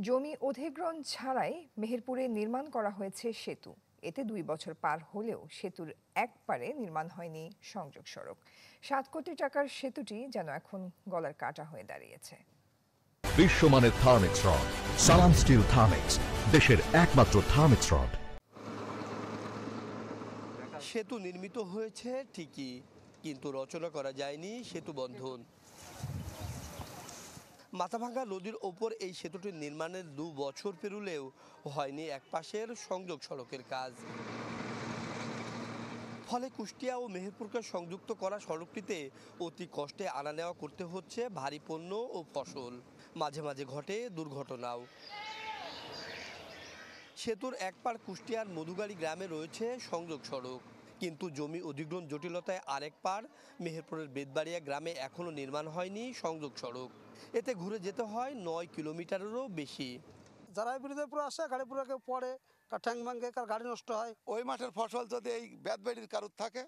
জমি অধিগ্রহণ ছাড়াই মেহেরপুরে নির্মাণ করা হয়েছে সেতু। এতে ২ বছর পার হলেও সেতুর এক পারে নির্মাণ হয়নি সংযোগ সড়ক। ৭ কোটি টাকার সেতুটি যেন এখন গলার কাটা হয়ে দাঁড়িয়েছে। বিশ্বমানের থার্মিক্স রড, সালাম স্টিল থার্মিক্স, দেশের একমাত্র থার্মিক্স রড। সেতু নির্মিত হয়েছে ঠিকই, কিন্তু রচনা করা যায়নি সেতু বন্ধন। মাথাভাঙ্গা নদীর ওপর এই সেতুটির নির্মাণের ২ বছর পেরুলেও হয়নি এক পাশের সংযোগ সড়কের কাজ। ফলে কুষ্টিয়া ও মেহেরপুরকে সংযুক্ত করা সড়কটিতে অতি কষ্টে আনা নেওয়া করতে হচ্ছে ভারী পণ্য ও ফসল। মাঝে মাঝে ঘটে দুর্ঘটনাও। সেতুর এক পার কুষ্টিয়ার মধুগাড়ি গ্রামে রয়েছে সংযোগ সড়ক, কিন্তু জমি অধিগ্রহণ জটিলতায় আরেক পার মেহেরপুরের বেদবাড়িয়া গ্রামে এখনও নির্মাণ হয়নি সংযোগ সড়ক। এতে ঘুরে যেতে হয় ৯ কিলোমিটারেরও বেশি। যারা বিরুদ্ধে পুরো আসে গাড়ি পুরো কেউ পড়ে, কার ঠ্যাং ভাঙে, কার গাড়ি নষ্ট হয়। ওই মাঠের ফসল যদি এই বেদবাড়ির কারুর থাকে,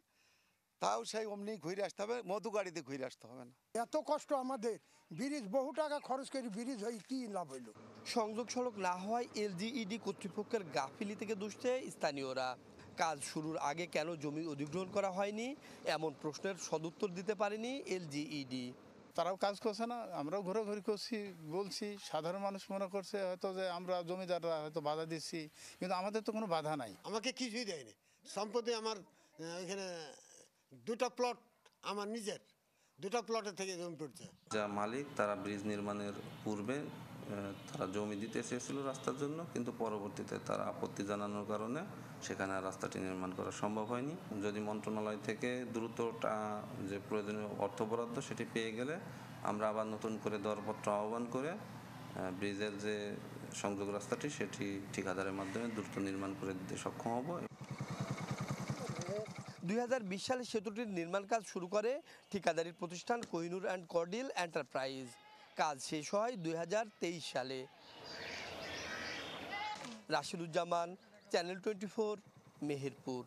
তাও সেই অমনি ঘুরে আসতে হবে, মধু গাড়িতে ঘুরে আসতে হবে না। এত কষ্ট আমাদের, ব্রিজ বহু টাকা খরচ করে ব্রিজ হয়ে কি লাভ হইল। সংযোগ সড়ক না হওয়ায় এলজিইডি কর্তৃপক্ষের গাফিলি থেকে দুষছে স্থানীয়রা। কাজ শুরুর আগে কেন জমি অধিগ্রহণ করা হয়নি এমন প্রশ্নের সদুত্তর দিতে পারেনি এলজিইডি। তারাও কাজ করছে না, আমরাও ঘোরাঘুরি করছি, বলছি। সাধারণ মানুষ মনে করছে হয়তো যে আমরা জমিদাররা হয়তো বাধা দিচ্ছি, কিন্তু আমাদের তো কোনো বাধা নাই। আমাকে কিছুই দেয়নি। সম্পত্তি আমার এখানে 2টা প্লট আমার নিজের, 2টা প্লটের থেকে জমি পড়ছে। যা মালিক তারা ব্রিজ নির্মাণের পূর্বে তারা জমি দিতে চেয়েছিল রাস্তার জন্য, কিন্তু পরবর্তীতে তারা আপত্তি জানানোর কারণে সেখানে রাস্তাটি নির্মাণ করা সম্ভব হয়নি। যদি মন্ত্রণালয় থেকে দ্রুতটা যে প্রয়োজনীয় অর্থ বরাদ্দ সেটি পেয়ে গেলে আমরা আবার নতুন করে দরপত্র আহ্বান করে ব্রিজের যে সংযোগ রাস্তাটি সেটি ঠিকাদারের মাধ্যমে দ্রুত নির্মাণ করে দিতে সক্ষম হব। ২০২০ সালে সেতুটির নির্মাণ কাজ শুরু করে ঠিকাদারি প্রতিষ্ঠান কোহিনুর অ্যান্ড কর্ডিল এন্টারপ্রাইজ। কাজ শেষ হয় ২০২৩ সালে। রাশিদুজ্জামান, চ্যানেল 24, মেহেরপুর।